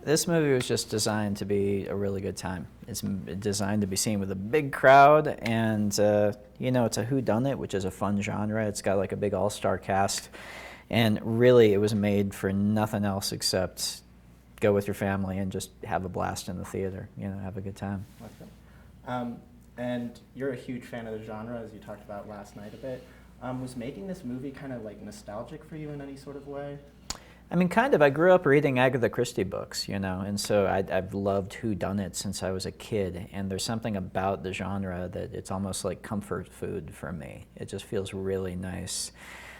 This movie was just designed to be a really good time. It's designed to be seen with a big crowd, and it's a whodunit, which is a fun genre. It's got like a big all-star cast, and really, it was made for nothing else except go with your family and just have a blast in the theater. Have a good time. Okay. And you're a huge fan of the genre, as you talked about last night a bit. Was making this movie kind of like nostalgic for you in any sort of way? I mean, kind of. I grew up reading Agatha Christie books, and so I've loved whodunit since I was a kid. And there's something about the genre that it's almost like comfort food for me. It just feels really nice,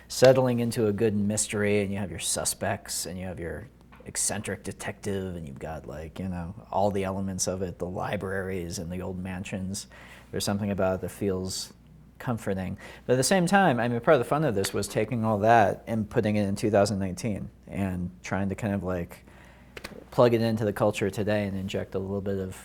settling into a good mystery, and you have your suspects, and you have your eccentric detective, and you've got all the elements of it, the libraries and the old mansions. There's something about it that feels comforting. But at the same time, I mean, part of the fun of this was taking all that and putting it in 2019 and trying to kind of plug it into the culture today and inject a little bit of,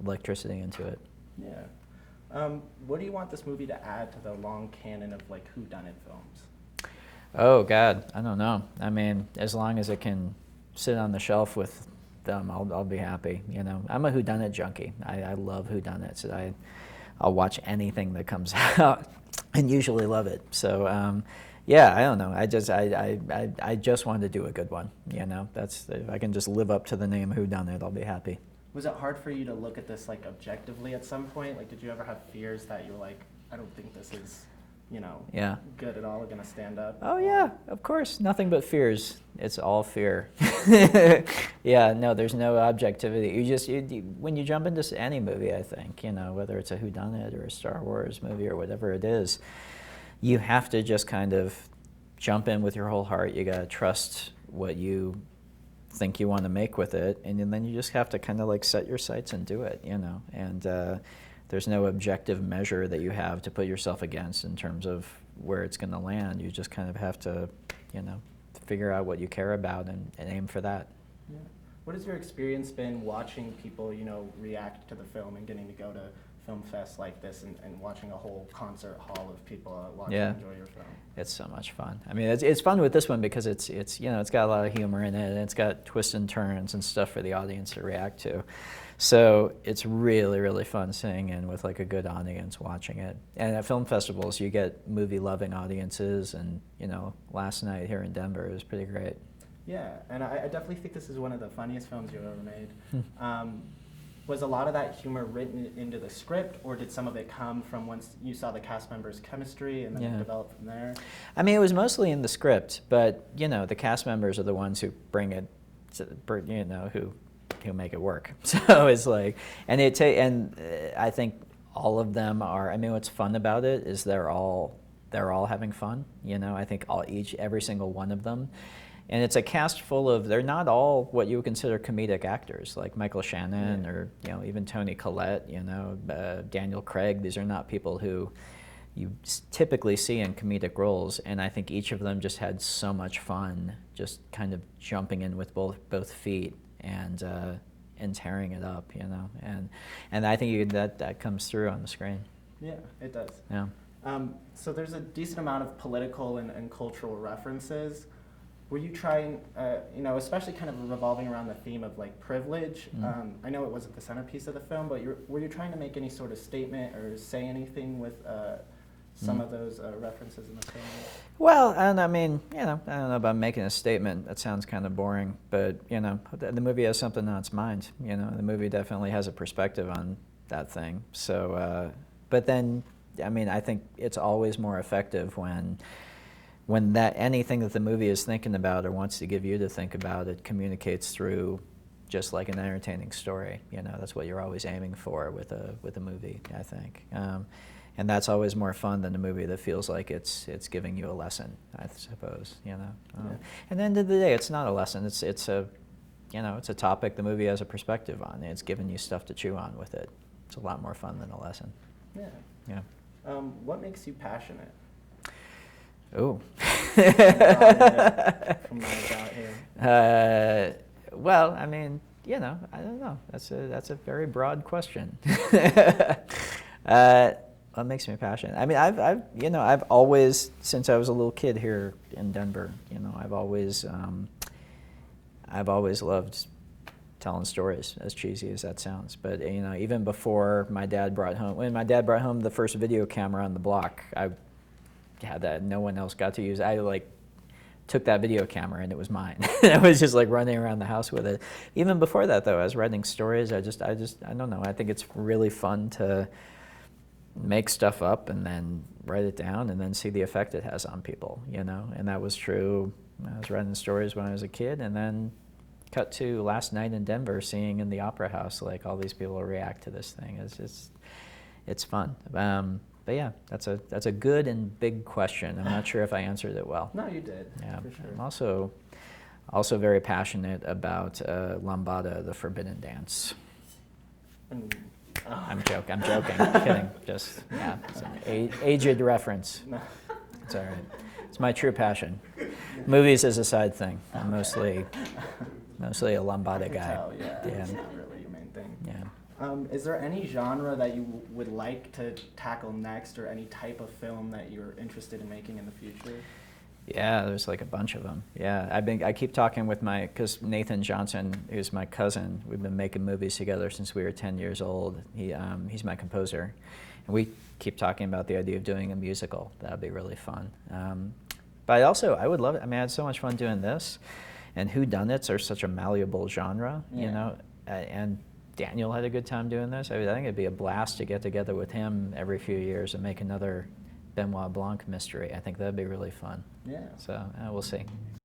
electricity into it. Yeah. What do you want this movie to add to the long canon of whodunit films? Oh God, I don't know. I mean, as long as it can sit on the shelf with them, I'll be happy. I'm a whodunit junkie. I love whodunits. I'll watch anything that comes out and usually love it. So I don't know. I just wanted to do a good one. That's, if I can just live up to the name whodunit, I'll be happy. Was it hard for you to look at this objectively at some point? Did you ever have fears that you were I don't think this is good at all, going to stand up? Oh yeah, of course. Nothing but fears. It's all fear. Yeah, no, there's no objectivity. When you jump into any movie, I think, whether it's a whodunit or a Star Wars movie or whatever it is, you have to just kind of jump in with your whole heart. You got to trust what you think you want to make with it, and then you just have to kind of set your sights and do it, and there's no objective measure that you have to put yourself against in terms of where it's going to land. You just kind of have to, figure out what you care about and aim for that. Yeah. What has your experience been watching people, react to the film and getting to go to film fests like this and watching a whole concert hall of people watch and enjoy your film? It's so much fun. I mean, it's fun with this one because it's it's got a lot of humor in it, and it's got twists and turns and stuff for the audience to react to. So it's really, really fun sitting in with a good audience watching it. And at film festivals, you get movie-loving audiences, and last night here in Denver, it was pretty great. Yeah, and I definitely think this is one of the funniest films you've ever made. Was a lot of that humor written into the script, or did some of it come from once you saw the cast members' chemistry and then it developed from there? I mean, it was mostly in the script, but the cast members are the ones who bring it, who make it work. So it's and I think all of them are. I mean, what's fun about it is they're all having fun. I think every single one of them. And it's a cast full of, they're not all what you would consider comedic actors, like Michael Shannon or even Toni Collette, Daniel Craig. These are not people who you typically see in comedic roles, and I think each of them just had so much fun, just kind of jumping in with both feet and tearing it up, and I think that comes through on the screen. Yeah, it does. Yeah. So there's a decent amount of political and cultural references. Were you trying, especially kind of revolving around the theme of privilege? Mm-hmm. I know it wasn't the centerpiece of the film, but were you trying to make any sort of statement or say anything with some of those references in the film? Well, and I mean, I don't know about making a statement. That sounds kind of boring, but the movie has something on its mind. The movie definitely has a perspective on that thing. So, but then, I mean, I think it's always more effective when anything that the movie is thinking about or wants to give you to think about, it communicates through just like an entertaining story. That's what you're always aiming for with a movie, I think. And that's always more fun than a movie that feels like it's giving you a lesson, I suppose. Yeah. And at the end of the day, it's not a lesson. It's a topic the movie has a perspective on. It's giving you stuff to chew on with it. It's a lot more fun than a lesson. Yeah. Yeah. What makes you passionate? Oh. From my doubt here. Well, I mean, I don't know. That's a very broad question. What makes me passionate? I mean, I've always, since I was a little kid here in Denver, I've always loved telling stories, as cheesy as that sounds. But you know, even before my dad brought home, when my dad brought home the first video camera on the block, I had that. No one else got to use it. I like took that video camera and it was mine. I was just like running around the house with it. Even before that, though, I was writing stories. I don't know. I think it's really fun to make stuff up and then write it down and then see the effect it has on people, you know? And that was true. I was writing stories when I was a kid, and then cut to last night in Denver, seeing in the Opera House, like, all these people react to this thing. It's fun. But yeah, that's a good and big question. I'm not sure if I answered it well. No, you did. Yeah, for sure. I'm also very passionate about lambada, the forbidden dance. I'm joking, kidding. Just, yeah, it's an aged reference. No. It's all right. It's my true passion. Movies is a side thing. I'm mostly a lambada guy. Tell, yeah, it's not really your main thing. Yeah. Is there any genre that you would like to tackle next, or any type of film that you're interested in making in the future? Yeah, there's like a bunch of them. Yeah, I keep talking with because Nathan Johnson, who's my cousin, we've been making movies together since we were 10 years old. He's my composer, and we keep talking about the idea of doing a musical. That'd be really fun. But I would love it. I mean, I had so much fun doing this, and whodunits are such a malleable genre, you know, and Daniel had a good time doing this. I think it'd be a blast to get together with him every few years and make another Benoit Blanc mystery. I think that'd be really fun. Yeah. So we'll see.